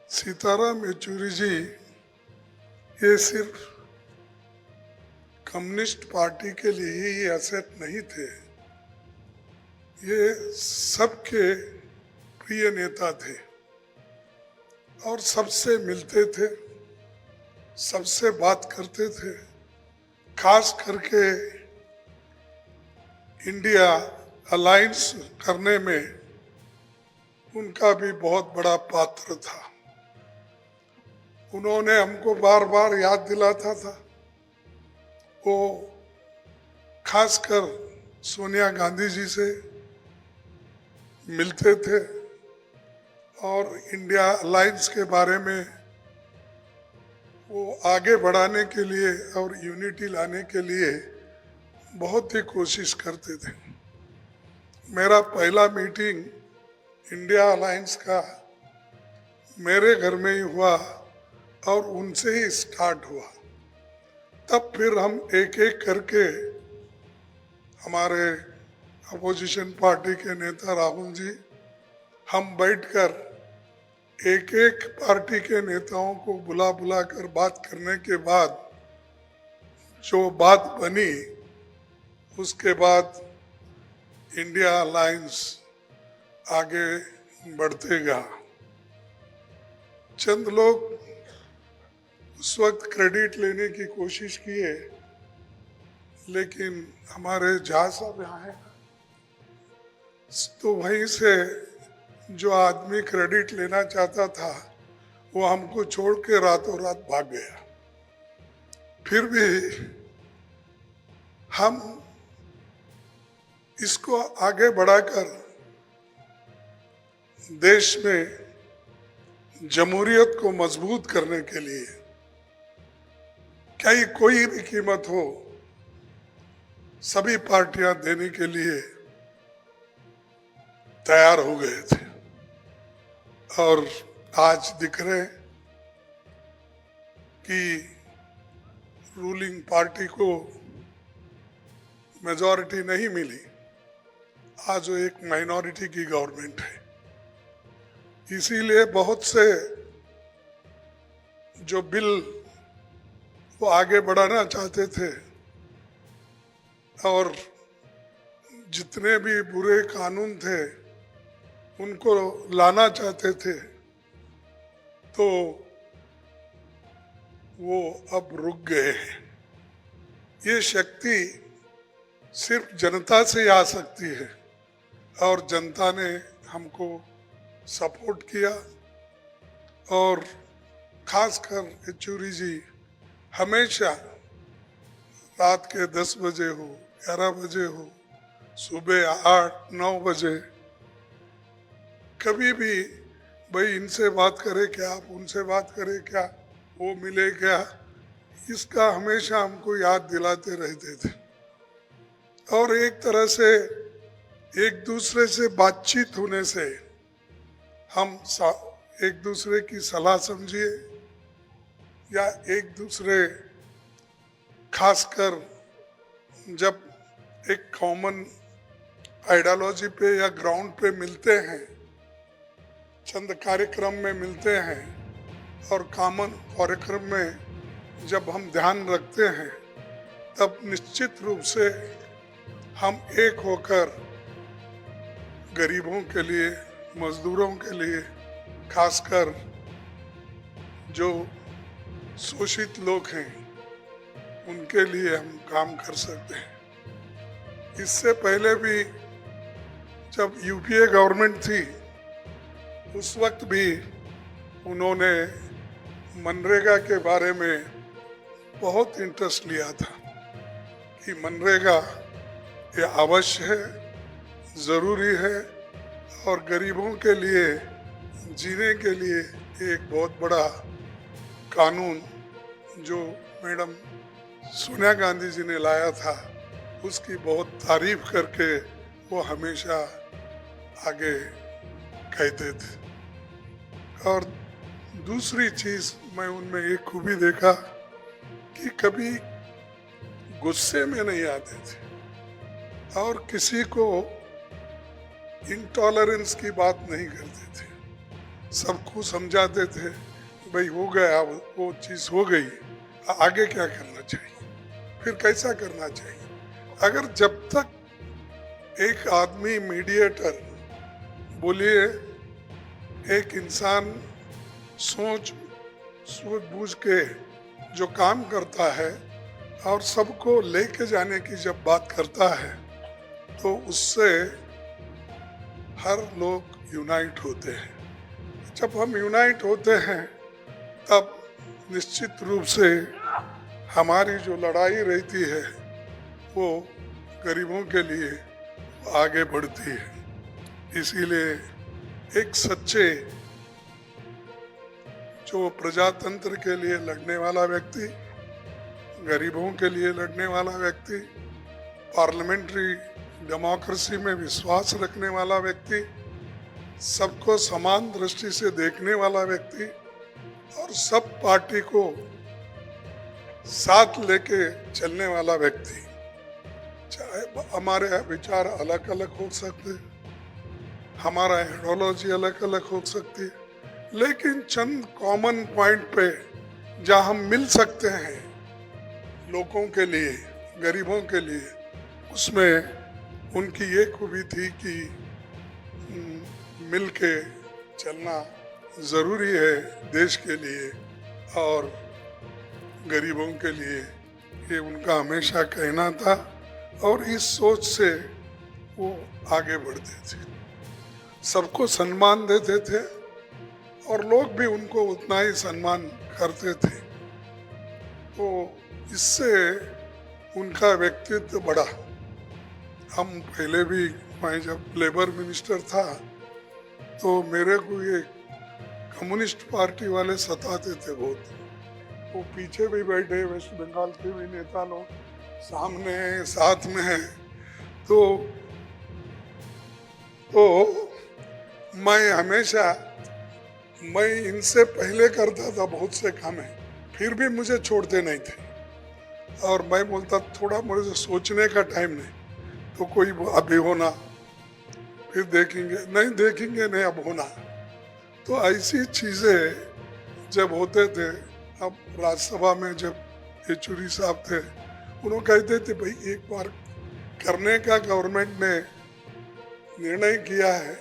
सीताराम येचुरी जी ये सिर्फ communist party के लिए ही एसेट नहीं थे, ये सबके प्रिय नेता थे और सबसे मिलते थे, सबसे बात करते थे। खास करके इंडिया अलायंस करने में उनका भी बहुत बड़ा पात्र था। उन्होंने हमको बार बार याद दिलाता था। वो खासकर सोनिया गांधी जी से मिलते थे और इंडिया अलायंस के बारे में वो आगे बढ़ाने के लिए और यूनिटी लाने के लिए बहुत ही कोशिश करते थे। मेरा पहला मीटिंग इंडिया अलायंस का मेरे घर में ही हुआ और उनसे ही स्टार्ट हुआ। तब फिर हम एक एक करके हमारे अपोजिशन पार्टी के नेता राहुल जी, हम बैठकर एक एक पार्टी के नेताओं को बुला बुला कर बात करने के बाद जो बात बनी, उसके बाद इंडिया अलायंस आगे बढ़ते गया। चंद लोग उस वक्त क्रेडिट लेने की कोशिश किए, लेकिन हमारे जहाँ साहब यहाँ है तो वहीं से जो आदमी क्रेडिट लेना चाहता था वो हमको छोड़ के रातों रात भाग गया। फिर भी हम इसको आगे बढ़ाकर देश में जमहूरियत को मजबूत करने के लिए चाहे कोई भी कीमत हो, सभी पार्टियां देने के लिए तैयार हो गए थे। और आज दिख रहे कि रूलिंग पार्टी को मेजॉरिटी नहीं मिली, आज वो एक माइनॉरिटी की गवर्नमेंट है। इसीलिए बहुत से जो बिल वो आगे बढ़ाना चाहते थे और जितने भी बुरे कानून थे उनको लाना चाहते थे, तो वो अब रुक गए हैं। ये शक्ति सिर्फ जनता से ही आ सकती है और जनता ने हमको सपोर्ट किया। और खासकर येचुरी जी हमेशा रात के 10 बजे हो, 11 बजे हो, सुबह 8-9 बजे, कभी भी भाई इनसे बात करे क्या, आप उनसे बात करे क्या, वो मिले क्या, इसका हमेशा हमको याद दिलाते रहते थे। और एक तरह से एक दूसरे से बातचीत होने से हम एक दूसरे की सलाह समझिए या एक दूसरे, खासकर जब एक कॉमन आइडियोलॉजी पे या ग्राउंड पे मिलते हैं, चंद कार्यक्रम में मिलते हैं और कॉमन कार्यक्रम में जब हम ध्यान रखते हैं, तब निश्चित रूप से हम एक होकर गरीबों के लिए, मजदूरों के लिए, खासकर जो शोषित लोग हैं उनके लिए हम काम कर सकते हैं। इससे पहले भी जब यूपीए गवर्नमेंट थी, उस वक्त भी उन्होंने मनरेगा के बारे में बहुत इंटरेस्ट लिया था कि मनरेगा ये अवश्य है, ज़रूरी है और गरीबों के लिए जीने के लिए एक बहुत बड़ा कानून जो मैडम सोनिया गांधी जी ने लाया था, उसकी बहुत तारीफ करके वो हमेशा आगे कहते थे। और दूसरी चीज़ मैं उनमें एक खूबी देखा कि कभी गुस्से में नहीं आते थे और किसी को इंटॉलरेंस की बात नहीं करते थे। सबको समझाते थे भाई हो गया, वो चीज़ हो गई, आगे क्या करना चाहिए, फिर कैसा करना चाहिए। अगर जब तक एक आदमी मीडिएटर, बोलिए एक इंसान सोच सूझ बूझ के जो काम करता है और सबको लेके जाने की जब बात करता है, तो उससे हर लोग यूनाइट होते हैं। जब हम यूनाइट होते हैं तब निश्चित रूप से हमारी जो लड़ाई रहती है वो गरीबों के लिए आगे बढ़ती है। इसीलिए एक सच्चे जो प्रजातंत्र के लिए लड़ने वाला व्यक्ति, गरीबों के लिए लड़ने वाला व्यक्ति, पार्लियामेंट्री डेमोक्रेसी में विश्वास रखने वाला व्यक्ति, सबको समान दृष्टि से देखने वाला व्यक्ति और सब पार्टी को साथ लेके चलने वाला व्यक्ति। चाहे हमारे विचार अलग अलग हो सकते, हमारा आइडियोलॉजी अलग अलग हो सकती है, लेकिन चंद कॉमन पॉइंट पे जहाँ हम मिल सकते हैं लोगों के लिए, गरीबों के लिए, उसमें उनकी ये खूबी थी कि मिल के चलना ज़रूरी है देश के लिए और गरीबों के लिए, ये उनका हमेशा कहना था और इस सोच से वो आगे बढ़ते थे। सबको सम्मान देते थे और लोग भी उनको उतना ही सम्मान करते थे। तो इससे उनका व्यक्तित्व बढ़ा। हम पहले भी, मैं जब लेबर मिनिस्टर था तो मेरे को ये कम्युनिस्ट पार्टी वाले सताते थे बहुत। वो पीछे भी बैठे, वेस्ट बंगाल के भी नेता लोग सामने हैं, साथ में हैं। तो मैं हमेशा, मैं इनसे पहले करता था बहुत से काम है, फिर भी मुझे छोड़ते नहीं थे और मैं बोलता थोड़ा मुझे सोचने का टाइम नहीं, तो कोई अभी होना, फिर देखेंगे, नहीं देखेंगे, नहीं अब होना। तो ऐसी चीज़ें जब होते थे, अब राज्यसभा में जब येचुरी साहब थे, उन्होंने कहते थे भाई एक बार करने का गवर्नमेंट ने निर्णय किया है,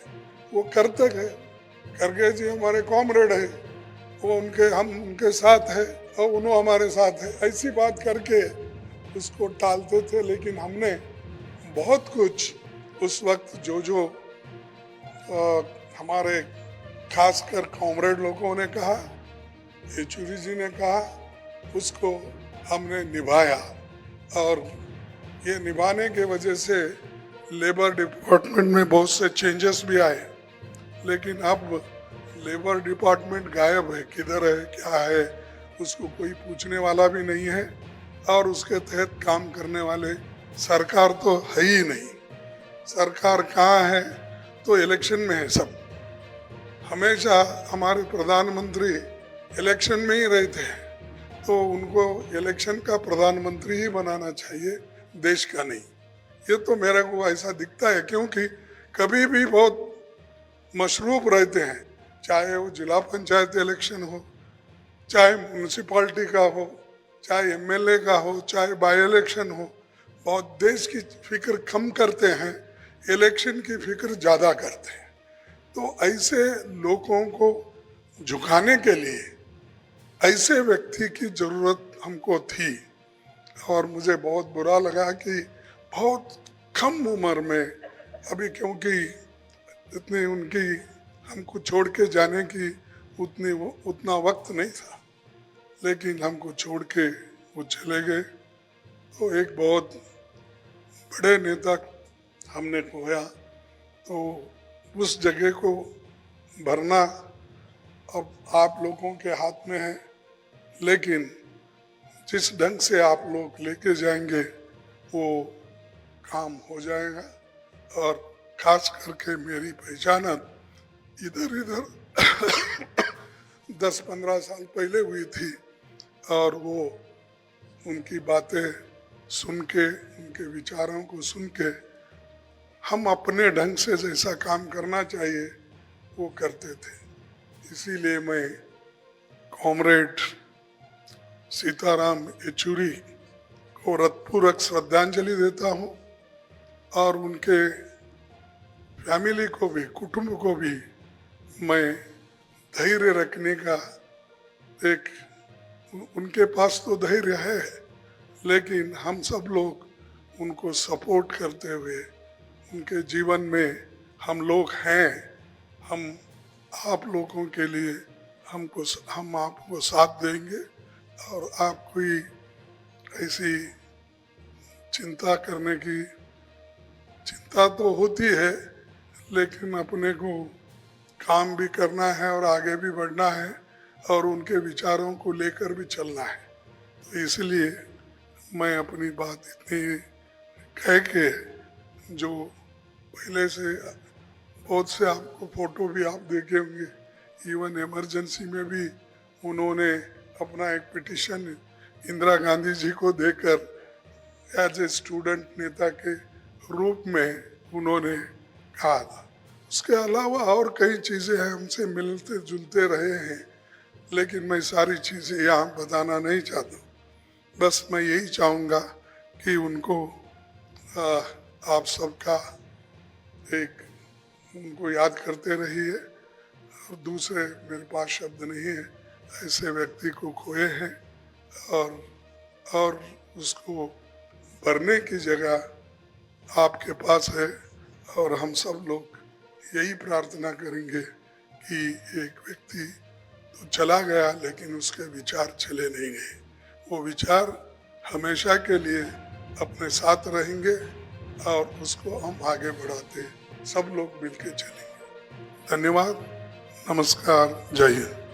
वो करते गए। खड़गे जी हमारे कॉमरेड है, वो हम उनके साथ है और उन्होंने हमारे साथ है, ऐसी बात करके उसको टालते थे। लेकिन हमने बहुत कुछ उस वक्त जो हमारे खासकर कॉमरेड लोगों ने कहा, येचुरी जी ने कहा, उसको हमने निभाया और ये निभाने के वजह से लेबर डिपार्टमेंट में बहुत से चेंजेस भी आए। लेकिन अब लेबर डिपार्टमेंट गायब है, किधर है, क्या है, उसको कोई पूछने वाला भी नहीं है और उसके तहत काम करने वाले सरकार तो है ही नहीं। सरकार कहाँ है, तो इलेक्शन में है सब। हमेशा हमारे प्रधानमंत्री इलेक्शन में ही रहते हैं, तो उनको इलेक्शन का प्रधानमंत्री ही बनाना चाहिए, देश का नहीं। ये तो मेरे को ऐसा दिखता है, क्योंकि कभी भी बहुत मशरूफ रहते हैं, चाहे वो जिला पंचायत इलेक्शन हो, चाहे म्यूनसिपाल्टी का हो, चाहे एमएलए का हो, चाहे बाई इलेक्शन हो। बहुत देश की फिक्र कम करते हैं, इलेक्शन की फिक्र ज़्यादा करते हैं। तो ऐसे लोगों को झुकाने के लिए ऐसे व्यक्ति की ज़रूरत हमको थी और मुझे बहुत बुरा लगा कि बहुत कम उम्र में, अभी क्योंकि इतनी उनकी हमको छोड़ के जाने की उतना वक्त नहीं था, लेकिन हमको छोड़ के वो चले गए। तो एक बहुत बड़े नेता हमने खोया। तो उस जगह को भरना अब आप लोगों के हाथ में है, लेकिन जिस ढंग से आप लोग लेके जाएंगे वो काम हो जाएगा। और खास करके मेरी पहचान इधर 10-15 साल पहले हुई थी और वो उनकी बातें सुन के, उनके विचारों को सुन के हम अपने ढंग से जैसा काम करना चाहिए वो करते थे। इसीलिए मैं कॉमरेड सीताराम येचुरी को हृदयपूर्वक श्रद्धांजलि देता हूँ और उनके फैमिली को भी, कुटुंब को भी मैं धैर्य रखने का एक, उनके पास तो धैर्य है, लेकिन हम सब लोग उनको सपोर्ट करते हुए उनके जीवन में हम लोग हैं, हम आप लोगों के लिए हम आपको साथ देंगे और आप कोई ऐसी चिंता करने की, चिंता तो होती है लेकिन अपने को काम भी करना है और आगे भी बढ़ना है और उनके विचारों को लेकर भी चलना है। तो इसलिए मैं अपनी बात इतनी कह के, जो पहले से बहुत से आपको फोटो भी आप देखे होंगे, इवन इमरजेंसी में भी उन्होंने अपना एक पिटिशन इंदिरा गांधी जी को देकर एज ए स्टूडेंट नेता के रूप में उन्होंने कहा था। उसके अलावा और कई चीज़ें हमसे मिलते जुलते रहे हैं, लेकिन मैं सारी चीज़ें यहाँ बताना नहीं चाहता। बस मैं यही चाहूँगा कि उनको आप सबका एक, उनको याद करते रहिए। और दूसरे मेरे पास शब्द नहीं है, ऐसे व्यक्ति को खोए हैं और उसको भरने की जगह आपके पास है और हम सब लोग यही प्रार्थना करेंगे कि एक व्यक्ति तो चला गया लेकिन उसके विचार चले नहीं गए, वो विचार हमेशा के लिए अपने साथ रहेंगे और उसको हम आगे बढ़ाते सब लोग मिलके चलेंगे। धन्यवाद, नमस्कार, जय हिंद।